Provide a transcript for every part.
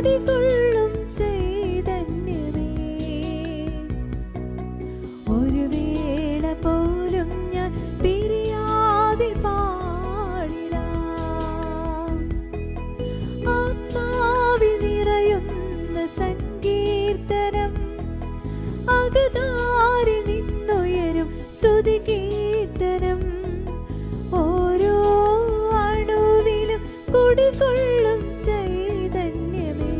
കുടികൊള്ളും ചൈതന്യമേ, ഒരു വേള പോലും ഞാൻ പിരിയാതെ പാടിടാം. ആത്മാവിൽ നിറയുന്ന സങ്കീർത്തനം, അകതാരിൽ നിന്നുയരും സ്തുതികീർത്തനം, ഓരോ അണുവിലും കുടികൊള്ളും ചൈതന്യമേ,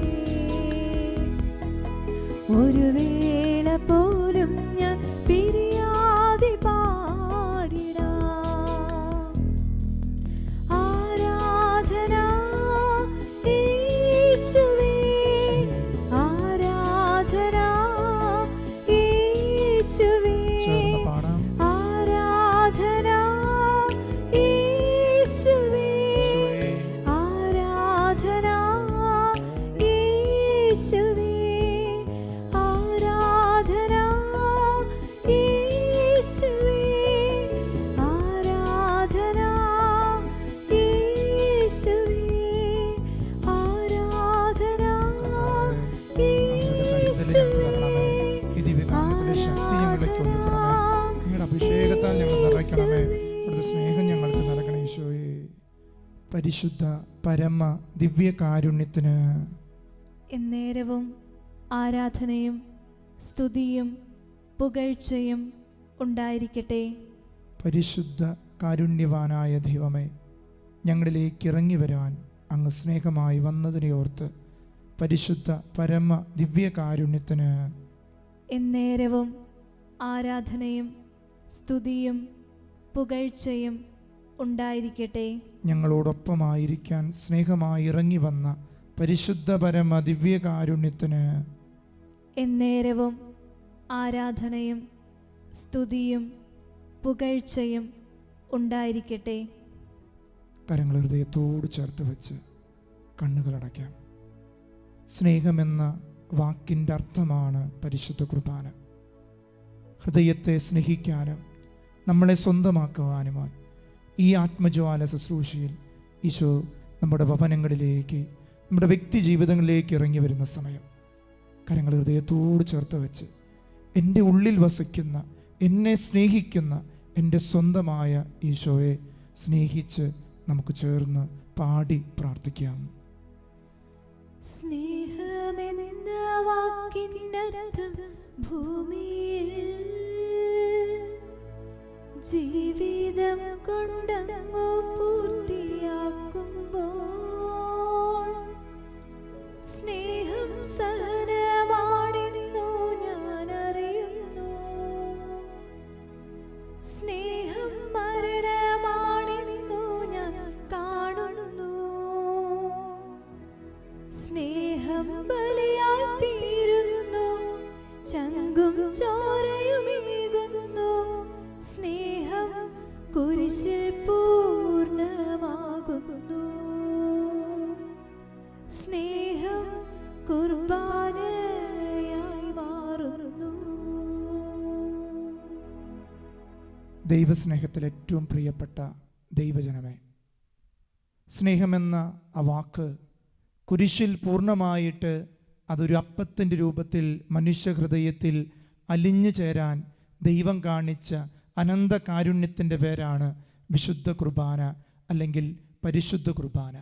ഒരു വേള പോലും ഞാൻ പിരിയാതെ പാടിടാം. ആരാധന യേശുവേ, ആരാധന യേശുവേ, ആരാധന യേശുവേ, ആരാധന യേശുവേ, ആരാധന യേശുവേ, ആരാധന യേശുവേ, ആരാധന അഭിഷേകത്താൽ ഞങ്ങൾ നിറയ്ക്കണമേ. ഇവിടുത്തെ സ്നേഹം ഞങ്ങൾക്ക് നൽകണേ ഈശോയെ. പരിശുദ്ധ പരമ ദിവ്യകാരുണ്യത്തിന് എന്നേരവും ആരാധനയും സ്തുതിയും പുകഴ്ചയും ഉണ്ടായിരിക്കട്ടെ. പരിശുദ്ധ കാരുണ്യവാനായ ദൈവമേ, ഞങ്ങളിലേക്ക് ഇറങ്ങി വരാൻ അങ്ങ് സ്നേഹമായി വന്നതിനെ ഓർത്ത് പരിശുദ്ധ പരമ ദിവ്യകാരുണ്യത്തിന് എന്നേരവും ആരാധനയും സ്തുതിയും പുകഴ്ചയും ഉണ്ടായിരിക്കട്ടെ. ഞങ്ങളോടൊപ്പമായിരിക്കാൻ സ്നേഹമായി ഇറങ്ങി വന്ന പരിശുദ്ധ പരമ ദിവ്യകാരുണ്യത്തിന് എന്നേരവും ആരാധനയും സ്തുതിയും പുകഴ്ചയും ഉണ്ടായിരിക്കട്ടെ. കരങ്ങൾ ഹൃദയത്തോട് ചേർത്ത് വെച്ച് കണ്ണുകളടയ്ക്കാം. സ്നേഹമെന്ന വാക്കിൻ്റെ അർത്ഥമാണ് പരിശുദ്ധ കുർബാന. ഹൃദയത്തെ സ്നേഹിക്കാനും നമ്മളെ സ്വന്തമാക്കുവാനുമായി ഈ ആത്മജ്വാല ശുശ്രൂഷയിൽ ഈശോ നമ്മുടെ ഭവനങ്ങളിലേക്ക്, നമ്മുടെ വ്യക്തി ജീവിതങ്ങളിലേക്ക് ഇറങ്ങി വരുന്ന സമയം കരങ്ങൾ ഹൃദയത്തോട് ചേർത്ത് വെച്ച് എൻ്റെ ഉള്ളിൽ വസിക്കുന്ന, എന്നെ സ്നേഹിക്കുന്ന എൻ്റെ സ്വന്തമായ ഈശോയെ സ്നേഹിച്ച് നമുക്ക് ചേർന്ന് പാടി പ്രാർത്ഥിക്കാം. സ്നേഹമെന്ന വാക്കിനർത്ഥം ഭൂമിയിൽ ജീവിതം കൊണ്ടങ്ങു പൂർത്തിയാക്കുമ്പോൾ സ്നേഹം സഹനമാണെന്നു ഞാൻ അറിയുന്നു. സ്നേഹം മരണമാണെന്നു ഞാൻ കാണുന്നു. സ്നേഹം ബലിയായി തീരുന്നു, ചങ്കും ചോരയുമേകുന്നു. സ്നേഹം കുരിശിൽ പൂർണ്ണമാകുന്നു. സ്നേഹം കുർബാനയായി മാറുന്നു. ദൈവസ്നേഹത്തിൽ ഏറ്റവും പ്രിയപ്പെട്ട ദൈവജനമേ, സ്നേഹമെന്ന ആ വാക്ക് കുരിശിൽ പൂർണ്ണമായിട്ട് അതൊരു അപ്പത്തിൻ്റെ രൂപത്തിൽ മനുഷ്യഹൃദയത്തിൽ അലിഞ്ഞു ചേരാൻ ദൈവം കാണിച്ച അനന്ത കാരുണ്യത്തിൻ്റെ പേരാണ് വിശുദ്ധ കുർബാന അല്ലെങ്കിൽ പരിശുദ്ധ കുർബാന.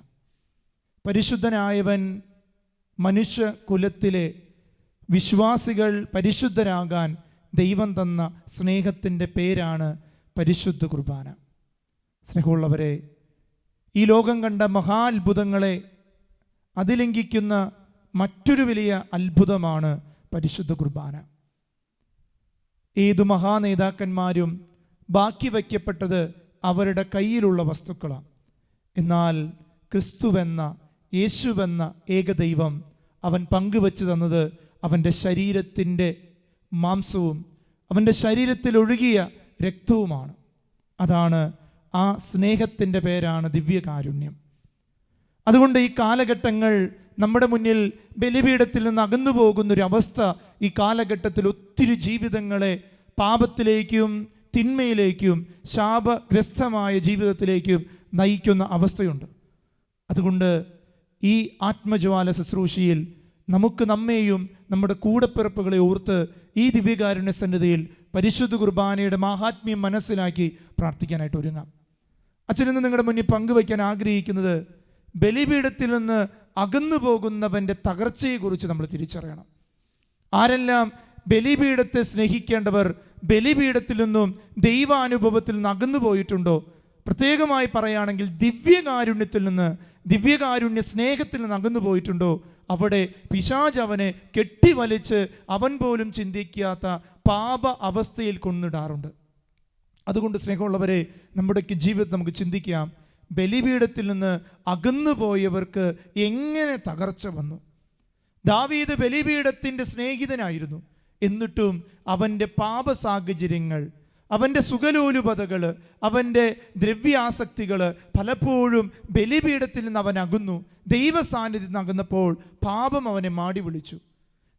പരിശുദ്ധനായവൻ മനുഷ്യകുലത്തിലെ വിശ്വാസികൾ പരിശുദ്ധരാകാൻ ദൈവം തന്ന സ്നേഹത്തിൻ്റെ പേരാണ് പരിശുദ്ധ കുർബാന. സ്നേഹമുള്ളവരെ, ഈ ലോകം കണ്ട മഹാത്ഭുതങ്ങളെ അതിലംഘിക്കുന്ന മറ്റൊരു വലിയ അത്ഭുതമാണ് പരിശുദ്ധ കുർബാന. ഏതു മഹാനേതാക്കന്മാരും ബാക്കി വയ്ക്കപ്പെട്ടത് അവരുടെ കയ്യിലുള്ള വസ്തുക്കളാണ്. എന്നാൽ ക്രിസ്തുവെന്ന, യേശുവെന്ന ഏകദൈവം അവൻ പങ്കുവെച്ച് തന്നത് അവൻ്റെ ശരീരത്തിൻ്റെ മാംസവും അവൻ്റെ ശരീരത്തിൽ ഒഴുകിയ രക്തവുമാണ്. അതാണ് ആ സ്നേഹത്തിൻ്റെ പേരാണ് ദിവ്യകാരുണ്യം. അതുകൊണ്ട് ഈ കാലഘട്ടങ്ങൾ നമ്മുടെ മുന്നിൽ ബലിപീഠത്തിൽ നിന്ന് അകന്നു പോകുന്നൊരവസ്ഥ ഈ കാലഘട്ടത്തിൽ ഒത്തിരി ജീവിതങ്ങളെ പാപത്തിലേക്കും തിന്മയിലേക്കും ശാപഗ്രസ്തമായ ജീവിതത്തിലേക്കും നയിക്കുന്ന അവസ്ഥയുണ്ട്. അതുകൊണ്ട് ഈ ആത്മജ്വാല ശുശ്രൂഷയിൽ നമുക്ക് നമ്മെയും നമ്മുടെ കൂടപ്പിറപ്പുകളെ ഓർത്ത് ഈ ദിവ്യകാരുണ്യ സന്നിധിയിൽ പരിശുദ്ധ കുർബാനയുടെ മാഹാത്മ്യം മനസ്സിലാക്കി പ്രാർത്ഥിക്കാനായിട്ട് ഒരുങ്ങാം. അച്ഛനിന്ന് നിങ്ങളുടെ മുന്നിൽ പങ്കുവയ്ക്കാൻ ആഗ്രഹിക്കുന്നത് ബലിപീഠത്തിൽ നിന്ന് അകന്നു പോകുന്നവൻ്റെ തകർച്ചയെക്കുറിച്ച് നമ്മൾ തിരിച്ചറിയണം. ആരെല്ലാം ബലിപീഠത്തെ സ്നേഹിക്കേണ്ടവർ ബലിപീഠത്തിൽ നിന്നും ദൈവാനുഭവത്തിൽ നിന്ന് അകന്നു പോയിട്ടുണ്ടോ, പ്രത്യേകമായി പറയുകയാണെങ്കിൽ ദിവ്യകാരുണ്യത്തിൽ നിന്ന്, ദിവ്യകാരുണ്യ സ്നേഹത്തിൽ നിന്ന് അകന്നു പോയിട്ടുണ്ടോ, അവിടെ പിശാച് അവനെ കെട്ടിവലിച്ച് അവൻ പോലും ചിന്തിക്കാത്ത പാപ അവസ്ഥയിൽ കൊണ്ടിടാറുണ്ട്. അതുകൊണ്ട് സ്നേഹമുള്ളവരെ, നമ്മുടെ ജീവിതത്തിൽ നമുക്ക് ചിന്തിക്കാം, ബലിപീഠത്തിൽ നിന്ന് അകന്നു പോയവർക്ക് എങ്ങനെ തകർച്ച വന്നു. ദാവീദ് ബലിപീഠത്തിൻ്റെ സ്നേഹിതനായിരുന്നു. എന്നിട്ടും അവൻ്റെ പാപ സാഹചര്യങ്ങൾ, അവൻ്റെ സുഖലോലുപതകൾ, അവൻ്റെ ദ്രവ്യാസക്തികൾ പലപ്പോഴും ബലിപീഠത്തിൽ നിന്ന് അവൻ അകന്നു. ദൈവസാന്നിധ്യത്തിൽ നിന്ന് അകന്നപ്പോൾ പാപം അവനെ മാടി വിളിച്ചു.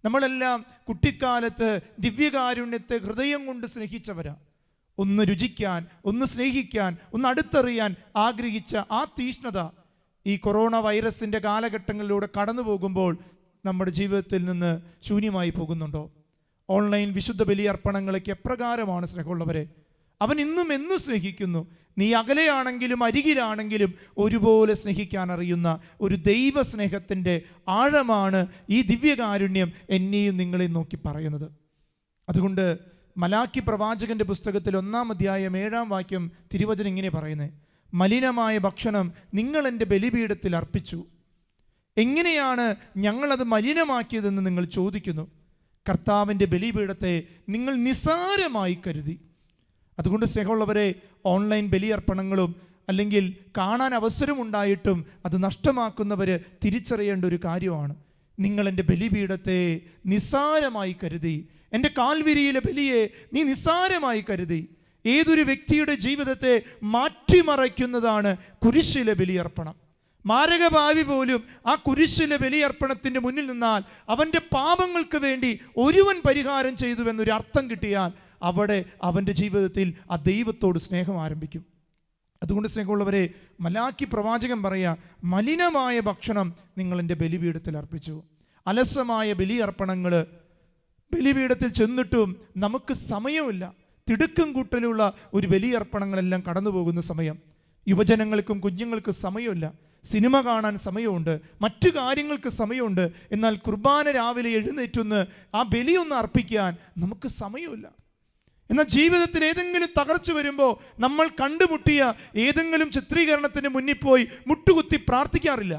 നമ്മളെല്ലാം കുട്ടിക്കാലത്ത് ദിവ്യകാരുണ്യത്തെ ഹൃദയം കൊണ്ട് സ്നേഹിച്ചവരാ. ഒന്ന് രുചിക്കാൻ, ഒന്ന് സ്നേഹിക്കാൻ, ഒന്ന് അടുത്തറിയാൻ ആഗ്രഹിച്ച ആ തീഷ്ണത ഈ കൊറോണ വൈറസിൻ്റെ കാലഘട്ടങ്ങളിലൂടെ കടന്നു പോകുമ്പോൾ നമ്മുടെ ജീവിതത്തിൽ നിന്ന് ശൂന്യമായി പോകുന്നുണ്ടോ? ഓൺലൈൻ വിശുദ്ധ ബലിയർപ്പണങ്ങളൊക്കെ എപ്രകാരമാണ് സ്നേഹമുള്ളവരെ? അവൻ ഇന്നും എന്നും സ്നേഹിക്കുന്നു. നീ അകലെയാണെങ്കിലും അരികിലാണെങ്കിലും ഒരുപോലെ സ്നേഹിക്കാൻ അറിയുന്ന ഒരു ദൈവ സ്നേഹത്തിൻ്റെ ആഴമാണ് ഈ ദിവ്യകാരുണ്യം എന്നെയും നിങ്ങളെയും നോക്കി പറയുന്നത്. അതുകൊണ്ട് മലാക്കി പ്രവാചകന്റെ പുസ്തകത്തിൽ 1-ാം അധ്യായം 7-ാം വാക്യം തിരുവചനം ഇങ്ങനെ പറയുന്നത്: മലിനമായ ഭക്ഷണം നിങ്ങൾ എൻ്റെ ബലിപീഠത്തിൽ അർപ്പിച്ചു. എങ്ങനെയാണ് ഞങ്ങളത് മലിനമാക്കിയതെന്ന് നിങ്ങൾ ചോദിക്കുന്നു. കർത്താവിൻ്റെ ബലിപീഠത്തെ നിങ്ങൾ നിസ്സാരമായി കരുതി. അതുകൊണ്ട് സ്നേഹമുള്ളവരെ, ഓൺലൈൻ ബലിയർപ്പണങ്ങളും അല്ലെങ്കിൽ കാണാൻ അവസരമുണ്ടായിട്ടും അത് നഷ്ടമാക്കുന്നവർ തിരിച്ചറിയേണ്ട ഒരു കാര്യമാണ്. നിങ്ങൾ എൻ്റെ ബലിപീഠത്തെ നിസ്സാരമായി കരുതി. എൻ്റെ കാൽവരിയിലെ ബലിയെ നീ നിസ്സാരമായി കരുതി. ഏതൊരു വ്യക്തിയുടെ ജീവിതത്തെ മാറ്റിമറയ്ക്കുന്നതാണ് കുരിശിലെ ബലിയർപ്പണം. മാരകഭാവി പോലും ആ കുരിശിലെ ബലിയർപ്പണത്തിൻ്റെ മുന്നിൽ നിന്നാൽ അവൻ്റെ പാപങ്ങൾക്ക് വേണ്ടി ഒരുവൻ പരിഹാരം ചെയ്തുവെന്നൊരു അർത്ഥം കിട്ടിയാൽ അവിടെ അവൻ്റെ ജീവിതത്തിൽ ആ ദൈവത്തോട് സ്നേഹം ആരംഭിക്കും. അതുകൊണ്ട് സ്നേഹമുള്ളവരെ, മലാക്കി പ്രവാചകൻ പറയുക, മലിനമായ ഭക്ഷണം നിങ്ങൾ എൻ്റെ ബലിപീഠത്തിൽ അർപ്പിച്ചു. അലസമായ ബലിയർപ്പണങ്ങൾ ബലിപീഠത്തിൽ ചെന്നിട്ടും നമുക്ക് സമയമില്ല. തിടുക്കം കൂട്ടലുള്ള ഒരു ബലിയർപ്പണങ്ങളെല്ലാം കടന്നു പോകുന്ന സമയം. യുവജനങ്ങൾക്കും കുഞ്ഞുങ്ങൾക്കും സമയമില്ല. സിനിമ കാണാൻ സമയമുണ്ട്, മറ്റു കാര്യങ്ങൾക്ക് സമയമുണ്ട്. എന്നാൽ കുർബാന രാവിലെ എഴുന്നേറ്റൊന്ന് ആ ബലിയൊന്ന് അർപ്പിക്കാൻ നമുക്ക് സമയമില്ല. എന്നാൽ ജീവിതത്തിൽ ഏതെങ്കിലും തകർച്ച വരുമ്പോൾ നമ്മൾ കണ്ടുമുട്ടിയ ഏതെങ്കിലും ചിത്രീകരണത്തിന് മുന്നിൽ പോയി മുട്ടുകുത്തി പ്രാർത്ഥിക്കാറില്ല.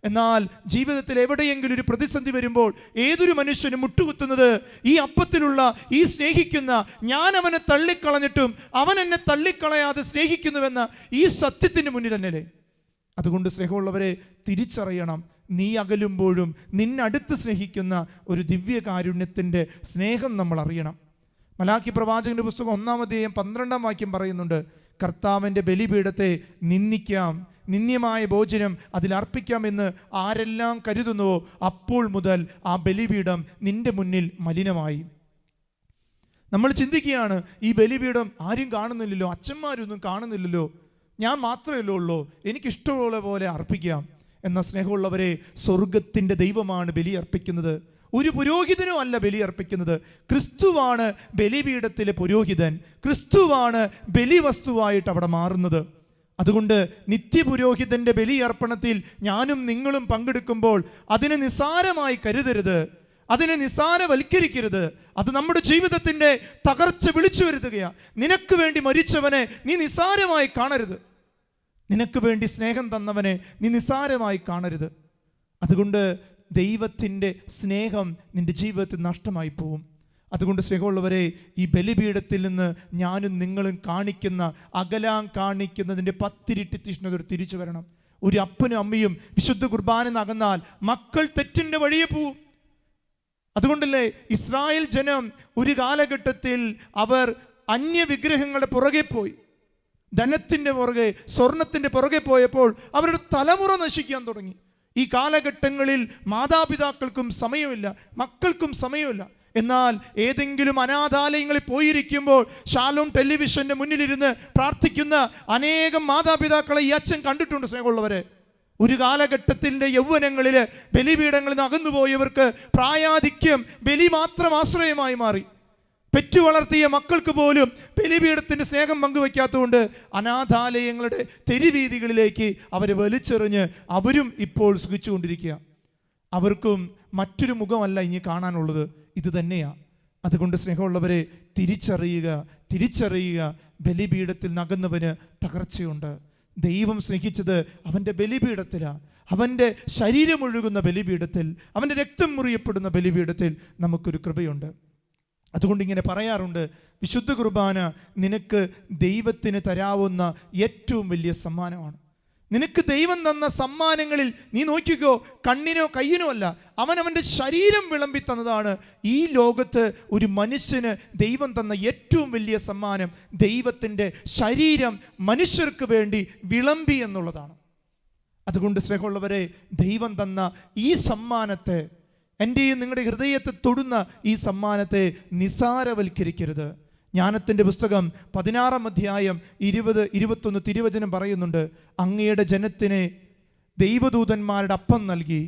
എന്നാൽ ജീവിതത്തിൽ എവിടെയെങ്കിലും ഒരു പ്രതിസന്ധി വരുമ്പോൾ ഏതൊരു മനുഷ്യനും മുട്ടുകുത്തുന്നത് ഈ അപ്പത്തിലുള്ള, ഈ സ്നേഹിക്കുന്ന, ഞാൻ അവനെ തള്ളിക്കളഞ്ഞിട്ടും അവൻ എന്നെ തള്ളിക്കളയാതെ സ്നേഹിക്കുന്നുവെന്ന ഈ സത്യത്തിന് മുന്നിൽ തന്നെയല്ലേ? അതുകൊണ്ട് സ്നേഹമുള്ളവരെ, തിരിച്ചറിയണം, നീ അകലുമ്പോഴും നിന്നടുത്ത് സ്നേഹിക്കുന്ന ഒരു ദിവ്യകാരുണ്യത്തിൻ്റെ സ്നേഹം നമ്മൾ അറിയണം. മലാക്കി പ്രവാചകന്റെ പുസ്തകം 1-ാം അധ്യായം 12-ാം വാക്യം പറയുന്നുണ്ട്: കർത്താവിൻ്റെ ബലിപീഠത്തെ നിന്ദിക്കാം, നിന്ദ്യമായ ഭോജനം അതിൽ അർപ്പിക്കാമെന്ന് ആരെല്ലാം കരുതുന്നുവോ അപ്പോൾ മുതൽ ആ ബലിപീഠം നിന്റെ മുന്നിൽ മലിനമായി. നമ്മൾ ചിന്തിക്കുകയാണ്, ഈ ബലിപീഠം ആരും കാണുന്നില്ലല്ലോ, അച്ഛന്മാരൊന്നും കാണുന്നില്ലല്ലോ, ഞാൻ മാത്രമല്ലേ ഉള്ളൂ, എനിക്കിഷ്ടമുള്ള പോലെ അർപ്പിക്കാം. എന്ന സ്നേഹമുള്ളവരെ, സ്വർഗത്തിൻ്റെ ദൈവമാണ് ബലി അർപ്പിക്കുന്നത്. ഒരു പുരോഹിതനും അല്ല ബലി അർപ്പിക്കുന്നത്. ക്രിസ്തുവാണ് ബലിപീഠത്തിലെ പുരോഹിതൻ. ക്രിസ്തുവാണ് ബലിവസ്തുവായിട്ട് അവിടെ മാറുന്നത്. അതുകൊണ്ട് നിത്യപുരോഹിതന്റെ ബലി അർപ്പണത്തിൽ ഞാനും നിങ്ങളും പങ്കെടുക്കുമ്പോൾ അതിനെ നിസ്സാരമായി കരുതരുത്, അതിനെ നിസ്സാരവൽക്കരിക്കരുത്. അത് നമ്മുടെ ജീവിതത്തിൻ്റെ തകർച്ച വിളിച്ചു വരുത്തുകയാണ്. നിനക്ക് വേണ്ടി മരിച്ചവനെ നീ നിസ്സാരമായി കാണരുത്. നിനക്ക് വേണ്ടി സ്നേഹം തന്നവനെ നീ നിസ്സാരമായി കാണരുത്. അതുകൊണ്ട് ദൈവത്തിൻ്റെ സ്നേഹം നിൻ്റെ ജീവിതത്തിൽ നഷ്ടമായി പോവും. അതുകൊണ്ട് സ്നേഹമുള്ളവരെ, ഈ ബലിപീഠത്തിൽ നിന്ന് ഞാനും നിങ്ങളും കാണിക്കുന്ന, അകലാൻ കാണിക്കുന്നതിൻ്റെ 10 ഇരട്ടി തീഷ്ണത തിരിച്ചു വരണം. ഒരു അപ്പനും അമ്മയും വിശുദ്ധ കുർബാന നകന്നാൽ മക്കൾ തെറ്റിൻ്റെ വഴിയെ പോവും. അതുകൊണ്ടല്ലേ ഇസ്രായേൽ ജനം ഒരു കാലഘട്ടത്തിൽ അവർ അന്യവിഗ്രഹങ്ങളുടെ പുറകെ പോയി, ധനത്തിൻ്റെ പുറകെ, സ്വർണത്തിൻ്റെ പുറകെ പോയപ്പോൾ അവരുടെ തലമുറ നശിക്കാൻ തുടങ്ങി. ഈ കാലഘട്ടങ്ങളിൽ മാതാപിതാക്കൾക്കും സമയമില്ല, മക്കൾക്കും സമയമില്ല. എന്നാൽ ഏതെങ്കിലും അനാഥാലയങ്ങളിൽ പോയിരിക്കുമ്പോൾ ഷാലോം ടെലിവിഷന്റെ മുന്നിലിരുന്ന് പ്രാർത്ഥിക്കുന്ന അനേകം മാതാപിതാക്കളെ ഈ അച്ഛൻ കണ്ടിട്ടുണ്ട്. സ്നേഹമുള്ളവരെ, ഒരു കാലഘട്ടത്തിൻ്റെ യൗവനങ്ങളിൽ ബലിപീഠങ്ങളിൽ നിന്ന് അകന്നുപോയവർക്ക് പ്രായാധിക്യം ബലി മാത്രം ആശ്രയമായി മാറി. പെറ്റു വളർത്തിയ മക്കൾക്ക് പോലും ബലിപീഠത്തിൻ്റെ സ്നേഹം പങ്കുവയ്ക്കാത്തതുകൊണ്ട് അനാഥാലയങ്ങളുടെ തെരുവീതികളിലേക്ക് അവരെ വലിച്ചെറിഞ്ഞ് അവരും ഇപ്പോൾ സുഖിച്ചുകൊണ്ടിരിക്കുക. അവർക്കും മറ്റൊരു മുഖമല്ല ഇനി കാണാനുള്ളത്, ഇത് തന്നെയാണ്. അതുകൊണ്ട് സ്നേഹമുള്ളവരെ, തിരിച്ചറിയുക ബലിപീഠത്തിൽ നകന്നവന് തകർച്ചയുണ്ട്. ദൈവം സ്നേഹിച്ചത് അവൻ്റെ ബലിപീഠത്തിലാണ്, അവൻ്റെ ശരീരമൊഴുകുന്ന ബലിപീഠത്തിൽ, അവൻ്റെ രക്തം മുറിയപ്പെടുന്ന ബലിപീഠത്തിൽ നമുക്കൊരു കൃപയുണ്ട്. അതുകൊണ്ട് ഇങ്ങനെ പറയാറുണ്ട്, വിശുദ്ധ കുർബാന നിനക്ക് ദൈവത്തിന് തരാവുന്ന ഏറ്റവും വലിയ സമ്മാനമാണ്. നിനക്ക് ദൈവം തന്ന സമ്മാനങ്ങളിൽ നീ നോക്കിക്കോ, കണ്ണിനോ കയ്യിനോ അല്ല, അവനവൻ്റെ ശരീരം വിളമ്പി തന്നതാണ്. ഈ ലോകത്ത് ഒരു മനുഷ്യന് ദൈവം തന്ന ഏറ്റവും വലിയ സമ്മാനം ദൈവത്തിൻ്റെ ശരീരം മനുഷ്യർക്ക് വേണ്ടി വിളമ്പി എന്നുള്ളതാണ്. അതുകൊണ്ട് സ്നേഹമുള്ളവരെ, ദൈവം തന്ന ഈ സമ്മാനത്തെ, എൻ്റെയും നിങ്ങളുടെ ഹൃദയത്തെ തൊടുന്ന ഈ സമ്മാനത്തെ നിസാരവൽക്കരിക്കരുത്. ജ്ഞാനത്തിൻ്റെ പുസ്തകം 16-ാം അധ്യായം 20-21 തിരുവചനം പറയുന്നുണ്ട്, അങ്ങയുടെ ജനത്തിന് ദൈവദൂതന്മാരുടെ അപ്പം നൽകി.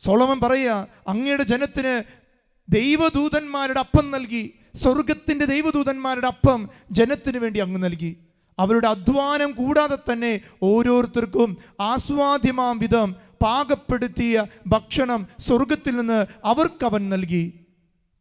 സോളമൻ പറയുക, അങ്ങയുടെ ജനത്തിന് ദൈവദൂതന്മാരുടെ അപ്പം നൽകി. സ്വർഗത്തിൻ്റെ ദൈവദൂതന്മാരുടെ അപ്പം ജനത്തിന് വേണ്ടി അങ്ങ് നൽകി. അവരുടെ അധ്വാനം കൂടാതെ തന്നെ ഓരോരുത്തർക്കും ആസ്വാദ്യമാം വിധം പാകപ്പെടുത്തിയ ഭക്ഷണം സ്വർഗത്തിൽ നിന്ന് അവർക്കവൻ നൽകി.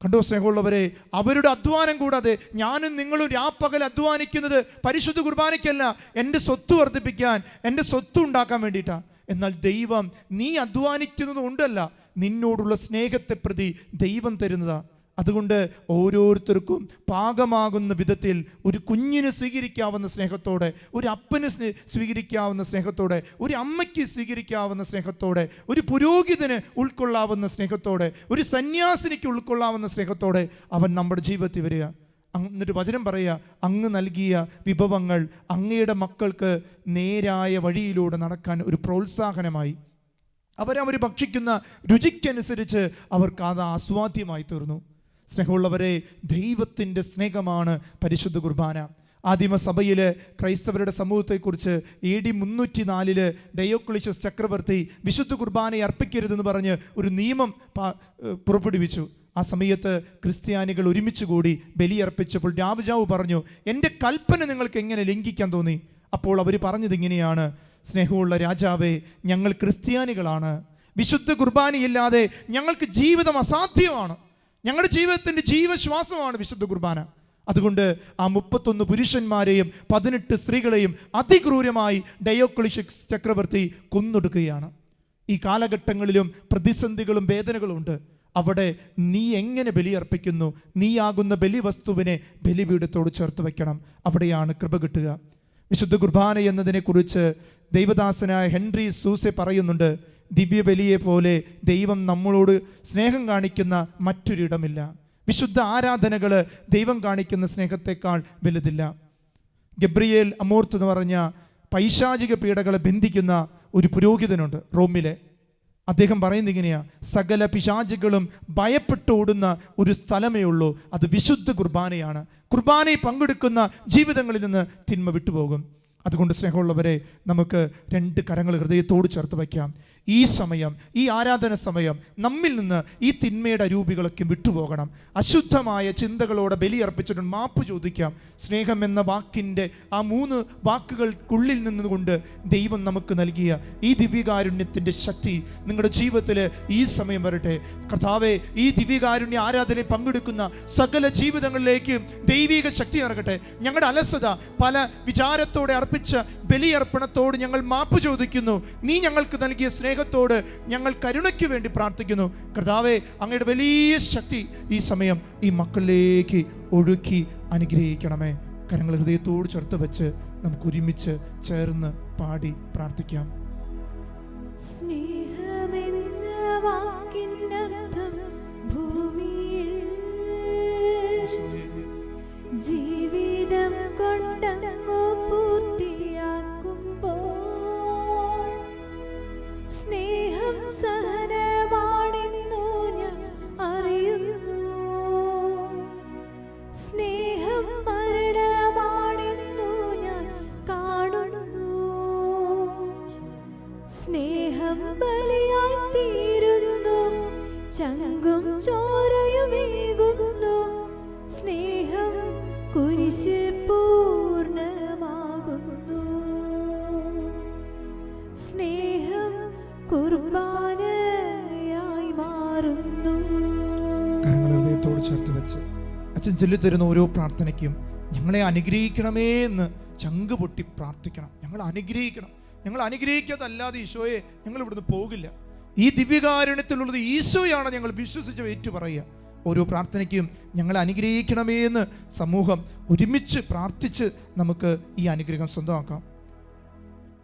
കണ്ടോ സ്നേഹമുള്ളവരെ, അവരുടെ അധ്വാനം കൂടാതെ ഞാനും നിങ്ങളും രാപ്പകൽ അധ്വാനിക്കുന്നത് പരിശുദ്ധ കുർബാനയ്ക്കല്ല, എൻ്റെ സ്വത്ത് വർദ്ധിപ്പിക്കാൻ, എൻ്റെ സ്വത്ത് ഉണ്ടാക്കാൻ വേണ്ടിയിട്ടാണ്. എന്നാൽ ദൈവം നീ അധ്വാനിക്കുന്നത് കൊണ്ടല്ല, നിന്നോടുള്ള സ്നേഹത്തെ പ്രതി ദൈവം തരുന്നതാണ്. അതുകൊണ്ട് ഓരോരുത്തർക്കും പാകമാകുന്ന വിധത്തിൽ ഒരു കുഞ്ഞിന് സ്വീകരിക്കാവുന്ന സ്നേഹത്തോടെ, ഒരു അപ്പന് സ്വീകരിക്കാവുന്ന സ്നേഹത്തോടെ, ഒരു അമ്മയ്ക്ക് സ്വീകരിക്കാവുന്ന സ്നേഹത്തോടെ, ഒരു പുരോഹിതന് ഉൾക്കൊള്ളാവുന്ന സ്നേഹത്തോടെ, ഒരു സന്യാസിനിക്ക് ഉൾക്കൊള്ളാവുന്ന സ്നേഹത്തോടെ അവൻ നമ്മുടെ ജീവിതത്തിൽ വരിക. എന്നിട്ട് വചനം പറയുക, അങ്ങ് നൽകിയ വിഭവങ്ങൾ അങ്ങയുടെ മക്കൾക്ക് നേരായ വഴിയിലൂടെ നടക്കാൻ ഒരു പ്രോത്സാഹനമായി. അവരവർ ഭക്ഷിക്കുന്ന രുചിക്കനുസരിച്ച് അവർക്ക് അത് ആസ്വാദ്യമായി തീർന്നു. സ്നേഹമുള്ളവരെ, ദൈവത്തിൻ്റെ സ്നേഹമാണ് പരിശുദ്ധ കുർബാന. ആദിമസഭയിൽ ക്രൈസ്തവരുടെ സമൂഹത്തെക്കുറിച്ച് AD 304 ഡയോക്ലിഷ്യസ് ചക്രവർത്തി വിശുദ്ധ കുർബാനയെ അർപ്പിക്കരുതെന്ന് പറഞ്ഞ് ഒരു നിയമം പുറപ്പെടുവിച്ചു. ആ സമയത്ത് ക്രിസ്ത്യാനികൾ ഒരുമിച്ച് കൂടി ബലിയർപ്പിച്ചപ്പോൾ രാജാവ് പറഞ്ഞു, എൻ്റെ കൽപ്പന നിങ്ങൾക്ക് എങ്ങനെ ലംഘിക്കാൻ തോന്നി? അപ്പോൾ അവർ പറഞ്ഞത് ഇങ്ങനെയാണ്, സ്നേഹമുള്ള രാജാവേ, ഞങ്ങൾ ക്രിസ്ത്യാനികളാണ്, വിശുദ്ധ കുർബാനയില്ലാതെ ഞങ്ങൾക്ക് ജീവിതം അസാധ്യമാണ്. ഞങ്ങളുടെ ജീവിതത്തിൻ്റെ ജീവശ്വാസമാണ് വിശുദ്ധ കുർബാന. അതുകൊണ്ട് ആ 31 പുരുഷന്മാരെയും 18 സ്ത്രീകളെയും അതിക്രൂരമായി ഡയോക്ലിഷ്യസ് ചക്രവർത്തി കൊന്നൊടുക്കുകയാണ്. ഈ കാലഘട്ടങ്ങളിലും പ്രതിസന്ധികളും വേദനകളും ഉണ്ട്. അവിടെ നീ എങ്ങനെ ബലിയർപ്പിക്കുന്നു, നീയാകുന്ന ബലിവസ്തുവിനെ ബലിപീഠത്തോട് ചേർത്ത് വയ്ക്കണം. അവിടെയാണ് കൃപ കിട്ടുക. വിശുദ്ധ കുർബാന എന്നതിനെക്കുറിച്ച് ദൈവദാസനായ ഹെൻറി സൂസെ പറയുന്നുണ്ട്, ദിവ്യബലിയെ പോലെ ദൈവം നമ്മളോട് സ്നേഹം കാണിക്കുന്ന മറ്റൊരിടമില്ല. വിശുദ്ധ ആരാധനകൾ ദൈവം കാണിക്കുന്ന സ്നേഹത്തെക്കാൾ വലുതില്ല. ഗബ്രിയേൽ അമോർത്ത് എന്ന് പറഞ്ഞ പൈശാചിക പീഡകളെ ബന്ധിക്കുന്ന ഒരു പുരോഹിതനുണ്ട് റോമിലെ. അദ്ദേഹം പറയുന്നത് ഇങ്ങനെയാ, സകല പിശാചുകളും ഭയപ്പെട്ടോടുന്ന ഒരു സ്ഥലമേ ഉള്ളൂ, അത് വിശുദ്ധ കുർബാനയാണ്. കുർബാനയിൽ പങ്കെടുക്കുന്ന ജീവിതങ്ങളിൽ നിന്ന് തിന്മ വിട്ടുപോകും. അതുകൊണ്ട് സ്നേഹമുള്ളവരെ, നമുക്ക് 2 കരങ്ങൾ ഹൃദയത്തോട് ചേർത്ത് വയ്ക്കാം. ഈ സമയം, ഈ ആരാധന സമയം നമ്മിൽ നിന്ന് ഈ തിന്മയുടെ അരൂപികളൊക്കെ വിട്ടുപോകണം. അശുദ്ധമായ ചിന്തകളോടെ ബലിയർപ്പിച്ചിട്ട് മാപ്പ് ചോദിക്കാം. സ്നേഹം എന്ന വാക്കിൻ്റെ ആ 3 വാക്കുകൾക്കുള്ളിൽ നിന്നുകൊണ്ട് ദൈവം നമുക്ക് നൽകിയ ഈ ദിവ്യകാരുണ്യത്തിൻ്റെ ശക്തി നിങ്ങളുടെ ജീവിതത്തിൽ ഈ സമയം വരട്ടെ. കർത്താവേ, ഈ ദിവ്യകാരുണ്യ ആരാധനയിൽ പങ്കെടുക്കുന്ന സകല ജീവിതങ്ങളിലേക്ക് ദൈവിക ശക്തി ഇറങ്ങട്ടെ. ഞങ്ങളുടെ അലസത, പല വിചാരത്തോടെ അർപ്പിച്ച ബലിയർപ്പണത്തോട് ഞങ്ങൾ മാപ്പ് ചോദിക്കുന്നു. നീ ഞങ്ങൾക്ക് നൽകിയ സ്നേഹത്തോട് ഞങ്ങൾ കരുണയ്ക്ക് വേണ്ടി പ്രാർത്ഥിക്കുന്നു. കർത്താവേ, അങ്ങയുടെ വലിയ ശക്തി ഈ സമയം ഈ മക്കളിലേക്ക് ഒഴുക്കി അനുഗ്രഹിക്കണമേ. കരങ്ങൾ ഹൃദയത്തോട് ചേർത്ത് വെച്ച് നമുക്ക് ഒരുമിച്ച് ചേർന്ന് പാടി പ്രാർത്ഥിക്കാം. സ്നേഹമെന്ന വാക്കിനർത്ഥം ഭൂമിയിൽ ജീവിതം കൊണ്ടങ്ങു പൂർത്തിയാക്കുമ്പോൾ സ്നേഹം സഹനമാണെന്നു ഞാൻ അറിയുന്നു. സ്നേഹം മരണമാണെന്നു ഞാൻ കാണുന്നു. ചങ്കും ചോരയുമേകുന്നു, സ്നേഹം കുരിശിൽ പൂർണ്ണമാകുന്നു. സ്നേഹം കുർബാനയായി മാറുന്നു. കരങ്ങൾ ഹൃദയത്തോട് ചേർത്ത് വെച്ച് അച്ഛൻ ചൊല്ലിത്തരുന്ന ഓരോ പ്രാർത്ഥനയ്ക്കും ഞങ്ങളെ അനുഗ്രഹിക്കണമേ എന്ന് ചങ്ക് പൊട്ടി പ്രാർത്ഥിക്കണം. ഞങ്ങൾ അനുഗ്രഹിക്കണം. ഞങ്ങൾ അനുഗ്രഹിക്കാതല്ലാതെ ഈശോയെ ഞങ്ങൾ ഇവിടുന്ന് പോകില്ല. ഈ ദിവ്യകാരുണ്യത്തിലുള്ളത് ഈശോയാണ് ഞങ്ങൾ വിശ്വസിച്ച് ഏറ്റുപറയുക. ഓരോ പ്രാർത്ഥനയ്ക്കും ഞങ്ങളെ അനുഗ്രഹിക്കണമേ എന്ന് സമൂഹം ഒരുമിച്ച് പ്രാർത്ഥിച്ച് നമുക്ക് ഈ അനുഗ്രഹം സ്വന്തമാക്കാം.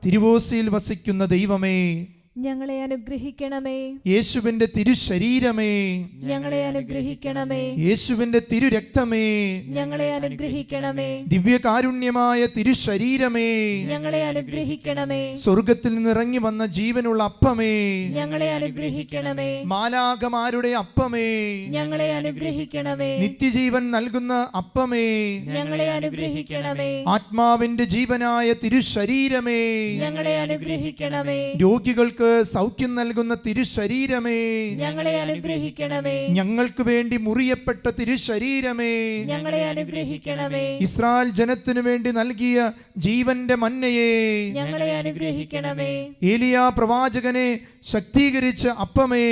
തിരുവോസിയിൽ വസിക്കുന്ന ദൈവമേ, ഞങ്ങളെ അനുഗ്രഹിക്കണമേ. യേശുവിന്റെ തിരുശരീരമേ, ഞങ്ങളെ അനുഗ്രഹിക്കണമേ. യേശുവിന്റെ തിരുരക്തമേ, ഞങ്ങളെ അനുഗ്രഹിക്കണമേ. ദിവ്യകാരുണ്യമായ തിരുശരീരമേ, ഞങ്ങളെ അനുഗ്രഹിക്കണമേ. സ്വർഗത്തിൽ നിന്നിറങ്ങി വന്ന ജീവനുള്ള അപ്പമേ, ഞങ്ങളെ അനുഗ്രഹിക്കണമേ. മാലാഖമാരുടെ അപ്പമേ, ഞങ്ങളെ അനുഗ്രഹിക്കണമേ. നിത്യജീവൻ നൽകുന്ന അപ്പമേ, ഞങ്ങളെ അനുഗ്രഹിക്കണമേ. ആത്മാവിന്റെ ജീവനായ തിരുശരീരമേ, ഞങ്ങളെ അനുഗ്രഹിക്കണമേ. രോഗികൾക്ക് സൗഖ്യം നൽകുന്ന തിരുശരീരമേ, ഞങ്ങളെ അനുഗ്രഹിക്കണമേ. ഞങ്ങൾക്ക് വേണ്ടി മുറിയപ്പെട്ട തിരുശരീരമേ, ഞങ്ങളെ അനുഗ്രഹിക്കണമേ. ഇസ്രായേൽ ജനത്തിനു വേണ്ടി നൽകിയ ജീവന്റെ മന്നയെ, ഞങ്ങളെ അനുഗ്രഹിക്കണമേ. ഏലിയാ പ്രവാചകനെ ശക്തീകരിച്ച അപ്പമേ,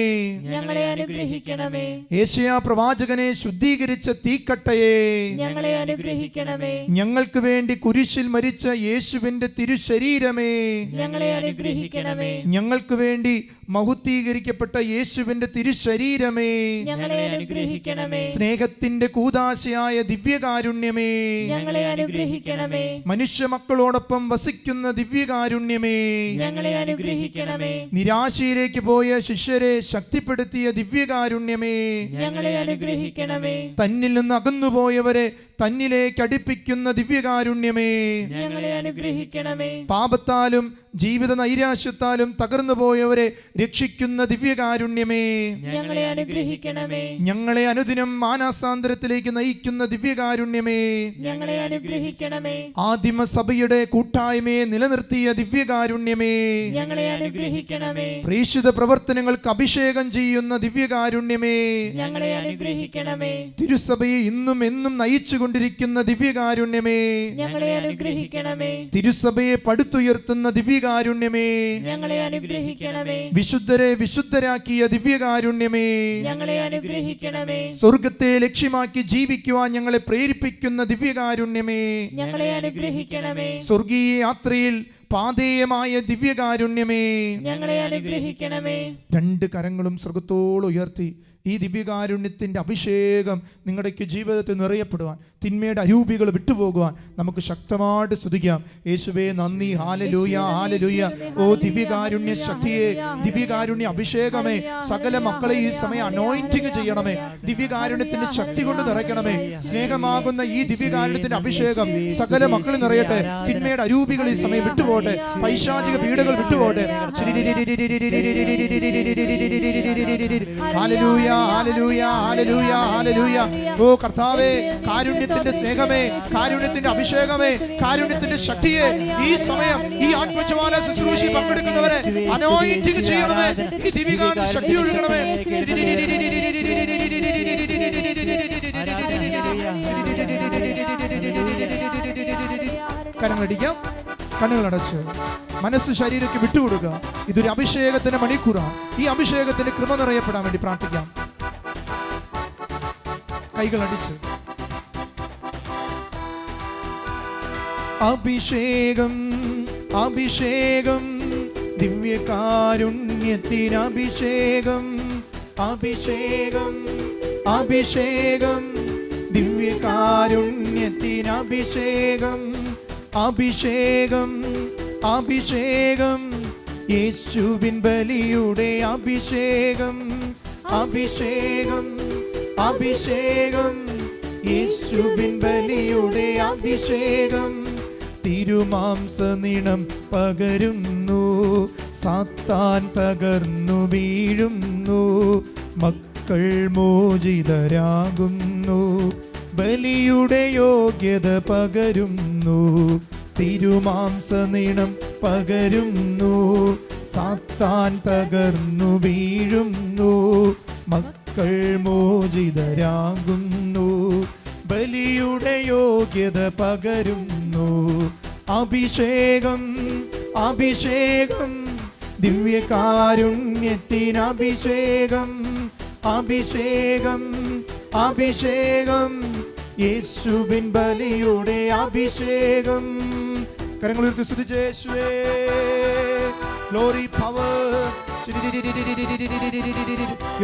ഞങ്ങളെ അനുഗ്രഹിക്കണമേ. ഏശയ്യാ പ്രവാചകനെ ശുദ്ധീകരിച്ച തീക്കട്ടയെ, ഞങ്ങളെ അനുഗ്രഹിക്കണമേ. ഞങ്ങൾക്ക് വേണ്ടി കുരിശിൽ മരിച്ച യേശുവിന്റെ തിരുശരീരമേ, ഞങ്ങളെ അനുഗ്രഹിക്കണമേ. ഞങ്ങൾക്ക് വേണ്ടി മഹുദ്ധീകരിക്കപ്പെട്ട യേശുവിന്റെ തിരുശരീരമേ, ഞങ്ങളെ അനുഗ്രഹിക്കണമേ. സ്നേഹത്തിന്റെ കൂദാശയായ ദിവ്യകാരുണ്യമേ, ഞങ്ങളെ അനുഗ്രഹിക്കണമേ. മനുഷ്യ മക്കളോടൊപ്പം വസിക്കുന്ന ദിവ്യകാരുണ്യമേ, ഞങ്ങളെ അനുഗ്രഹിക്കണമേ. നിരാശയിലേക്ക് പോയ ശിഷ്യരെ ശക്തിപ്പെടുത്തിയ ദിവ്യകാരുണ്യമേ, ഞങ്ങളെ അനുഗ്രഹിക്കണമേ. തന്നിൽ നിന്ന് അകന്നുപോയവരെ തന്നിലേക്ക് അടുപ്പിക്കുന്ന ദിവ്യകാരുണ്യമേ, ഞങ്ങളെ അനുഗ്രഹിക്കണമേ. പാപത്താലും ജീവിത നൈരാശ്യത്താലും തകർന്നു പോയവരെ രക്ഷിക്കുന്ന ദിവ്യകാരുണ്യമേ, ഞങ്ങളെ അനുഗ്രഹിക്കണമേ. ഞങ്ങളെ അനുദിനം മാനസാന്തരത്തിലേക്ക് നയിക്കുന്ന ദിവ്യകാരുണ്യമേ, ഞങ്ങളെ അനുഗ്രഹിക്കണമേ. ആദിമ സഭയുടെ കൂട്ടായ്മയെ നിലനിർത്തിയ ദിവ്യകാരുണ്യമേ, ഞങ്ങളെ അനുഗ്രഹിക്കണമേ. പ്രേക്ഷിത പ്രവർത്തനങ്ങൾക്ക് അഭിഷേകം ചെയ്യുന്ന ദിവ്യകാരുണ്യമേ, ഞങ്ങളെ അനുഗ്രഹിക്കണമേ. തിരുസഭയെ ഇന്നും എന്നും നയിച്ചുകൊണ്ടിരിക്കുന്ന ദിവ്യകാരുണ്യമേ, ഞങ്ങളെ അനുഗ്രഹിക്കണമേ. തിരുസഭയെ പടുത്തുയർത്തുന്ന ദിവ്യകാരുണ്യമേ, ഞങ്ങളെ അനുഗ്രഹിക്കണമേ. വിശുദ്ധരെ വിശുദ്ധരാക്കിയ ദിവ്യകാരുണ്യമേ, ഞങ്ങളെ അനുഗ്രഹിക്കണമേ. സ്വർഗത്തെ ലക്ഷ്യമാക്കി ജീവിക്കുവാൻ ഞങ്ങളെ പ്രേരിപ്പിക്കുന്ന ദിവ്യകാരുണ്യമേ, ഞങ്ങളെ അനുഗ്രഹിക്കണമേ. സ്വർഗീയ യാത്രയിൽ പാതേയമായ ദിവ്യകാരുണ്യമേ, ഞങ്ങളെ അനുഗ്രഹിക്കണമേ. രണ്ട് കരങ്ങളും സ്വർഗത്തോളം ഉയർത്തി ഈ ദിവ്യകാരുണ്യത്തിന്റെ അഭിഷേകം നിങ്ങളുടെയൊക്കെ ജീവിതത്തിൽ നിറയപ്പെടുവാൻ, തിന്മയുടെ അരൂപികൾ വിട്ടുപോകുവാൻ നമുക്ക് ശക്തമായിട്ട് സ്തുതിക്കാം. യേശുവേ നന്ദി, ഹാലലൂയ, ഹാലലൂയ. ഓ ദിവ്യകാരുണ്യ ശക്തിയെ, ദിവ്യകാരുണ്യ അഭിഷേകമേ, സകല മക്കളെ ഈ സമയം അനോയിന്റിങ് ചെയ്യണമേ. ദിവ്യകാരുണ്യത്തിന്റെ ശക്തി കൊണ്ട് നിറയ്ക്കണമേ. സ്നേഹമാകുന്ന ഈ ദിവ്യകാരുണ്യത്തിന്റെ അഭിഷേകം സകല മക്കളിൽ നിറയട്ടെ. തിന്മയുടെ അരൂപികൾ ഈ സമയം വിട്ടുപോട്ടെ. പൈശാചിക പീഡകൾ വിട്ടുപോട്ടെ. Hallelujah, hallelujah, hallelujah, hallelujah. ഓ കർത്താവേ, കാരുണ്യത്തിന്റെ സ്നേഹമേ, കാരുണ്യത്തിന്റെ അഭിഷേകമേ, കാരുണ്യത്തിന്റെ ശക്തിയെ ഈ സമയം ഈ ആത്മജ്വാല ശുശ്രൂഷ പങ്കെടുക്കുന്നവരെ അനോയിന്റിങ് ചെയ്യണമേ. ഈ ദിവ്യകാരുണ്യ ശക്തി ഒഴുകണമേ. കരങ്ങളടിക്കാം, കണ്ണുകളടച്ച് മനസ്സ് ശരീരಕ್ಕೆ വിട്ടുകൊടുക്കുക. ഇതൊരു അഭിഷേകത്തിന്റെ മണിക്കൂറാണ്. ഈ അഭിഷേകത്തിന്റെ കൃപ നിറയപ്പെടാൻ വേണ്ടി പ്രാർത്ഥിക്കാം. കൈകൾ അടിച്ച് അഭിഷേകം, അഭിഷേകം, ദിവ്യകാരുണ്യത്തിന് അഭിഷേകം, അഭിഷേകം, അഭിഷേകം, ദിവ്യകാരുണ്യത്തിന് അഭിഷേകം, അഭിഷേകം, അഭിഷേകം, യേശുവിൻ ബലിയുടെ അഭിഷേകം, അഭിഷേകം, അഭിഷേകം, യേശുവിൻ ബലിയുടെ അഭിഷേകം. തിരുമാംസനിണം പകരുന്നു, സാത്താൻ തകർന്നു വീഴുന്നു, മക്കൾ മോചിതരാകുന്നു, ബലിയുടെ യോഗ്യത പകരുന്നു. തിരുമാംസനിണം പകരുന്നു, സാത്താൻ തകർന്നു വീഴുന്നു, മക്കൾ മക്കൾ മോചിതരാകുന്നു. ബലിയുടെ യോഗ്യത പകരുന്നു. അഭിഷേകം അഭിഷേകം ദിവ്യകാരുണ്യത്തിന് അഭിഷേകം അഭിഷേകം അഭിഷേകം യേശുവിൻ ബലിയുടെ അഭിഷേകം. കരങ്ങളുയർത്തി സ്തുതിച്ച് യേശുവേ. Glory power.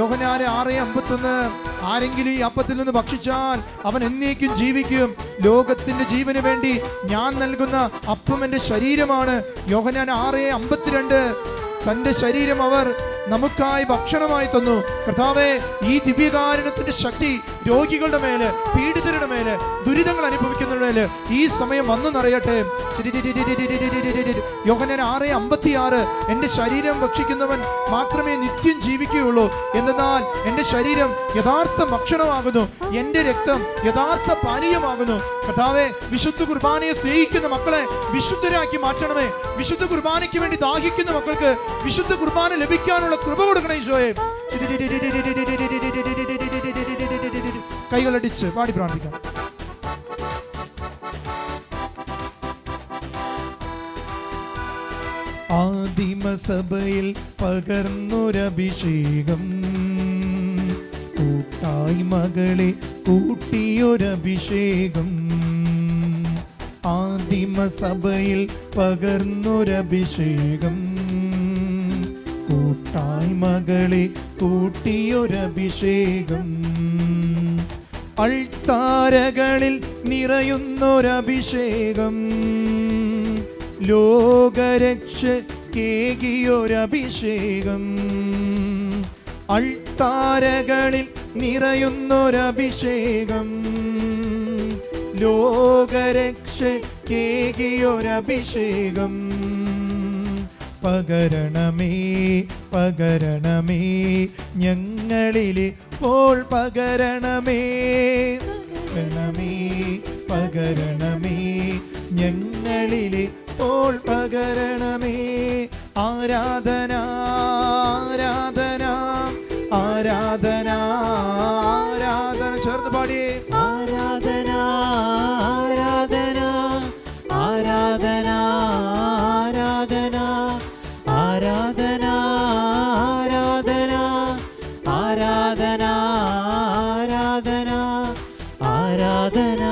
യോഹന്നാൻ 6:51 ആരെങ്കിലും ഈ അപ്പത്തിൽ നിന്ന് ഭക്ഷിച്ചാൽ അവൻ എന്നേക്കും ജീവിക്കും. ലോകത്തിന്റെ ജീവന് വേണ്ടി ഞാൻ നൽകുന്ന അപ്പം എൻ്റെ ശരീരമാണ്. യോഹന്നാൻ 6:52 തൻ്റെ ശരീരം അവർ നമുക്കായി ഭക്ഷണമായി തന്നു. കർത്താവേ, ഈ ദിവ്യകാരുണ്യത്തിന്റെ ശക്തി രോഗികളുടെ മേല്, പീഡിതരുടെ മേല്, ദുരിതങ്ങൾ അനുഭവിക്കുന്നവരുടെ മേല് ഈ സമയം വന്നു നിറയട്ടെ. യോഹന്നാൻ 6:56 എൻ്റെ ശരീരം ഭക്ഷിക്കുന്നവൻ മാത്രമേ നിത്യം ജീവിക്കുകയുള്ളൂ. എന്തെന്നാൽ എൻ്റെ ശരീരം യഥാർത്ഥ ഭക്ഷണമാകുന്നു, എൻ്റെ രക്തം യഥാർത്ഥ പാനീയമാകുന്നു. കർത്താവേ, വിശുദ്ധ കുർബാനയെ സ്നേഹിക്കുന്ന മക്കളെ വിശുദ്ധരാക്കി മാറ്റണമേ. വിശുദ്ധ കുർബാനയ്ക്ക് വേണ്ടി ദാഹിക്കുന്ന മക്കൾക്ക് വിശുദ്ധ കുർബാന ലഭിക്കാനുള്ള കൃപ കൊടുക്കണേ ഈശോയെ. കൈകളടിച്ച് പാടി പ്രാർത്ഥിക്കാം. ആദിമസഭയിൽ പകർന്നൊരഭിഷേകം, കൂട്ടായ്മകളെ കൂട്ടിയൊരഭിഷേകം. ആദിമസഭയിൽ പകർന്നൊരഭിഷേകം, കൂട്ടായ്മകളെ കൂട്ടിയൊരഭിഷേകം. അൾത്താരകളിൽ നിറയുന്നൊരഭിഷേകം, ലോകരക്ഷകേകിയൊരഭിഷേകം. അൾത്താരകളിൽ നിറയുന്നൊരഭിഷേകം, ലോകരക്ഷകേകിയൊരഭിഷേകം. പകരണമേ പകരണമേ ഞങ്ങളിലിപ്പോൾ പകരണമേ. പകരണമേ പകരണമേ ഞങ്ങളിലിപ്പോൾ പകരണമേ. ആരാധന ആരാധന ആരാധന ആരാധന ചേർത്ത് പാടിയേ. ആരാധന ആരാധന ആരാധന ആരാധന ആരാധന ആരാധന ആരാധന ആരാധന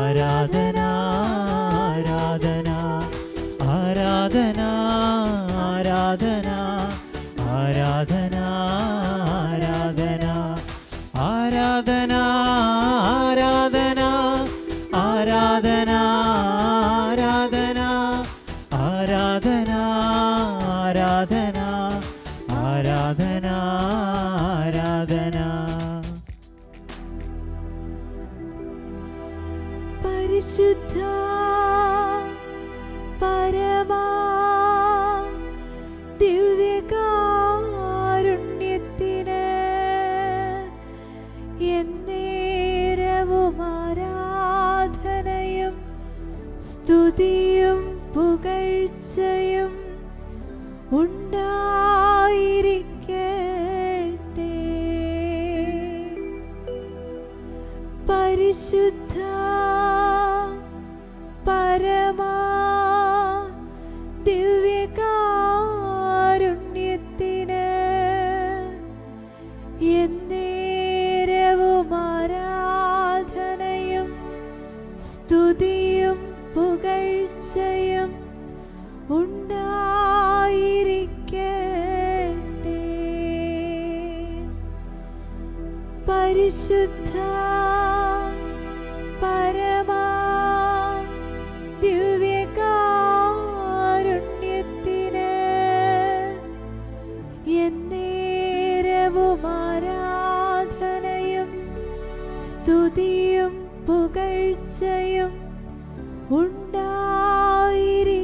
ആരാധന ആരാധന ആരാധന ആരാധന ആരാധന ആരാധന ആരാധന ആരാധന ആരാധന ആരാധന ആരാധന. പരിശുദ്ധ പരമാ ദിവ്യകാരുണ്യത്തിന് എന്നേരവും ആരാധനയും സ്തുതിയും പുകഴ്ചയും ഉണ്ടായിരിക്കട്ടെ. പരിശുദ്ധ പരമാ ദിവ്യകാരുണ്യത്തിന് എന്നേരവും ആരാധനയും സ്തുതിയും പുകഴ്ചയും ഉണ്ടായിരിക്കട്ടെ. പരിശുദ്ധ പരമാ ദിവ്യകാരുണ്യത്തിന് എന്നേരവും ആരാധനയും സ്തുതിയും പുകഴ്ചയും ഉണ്ടായിരിക്കട്ടെ.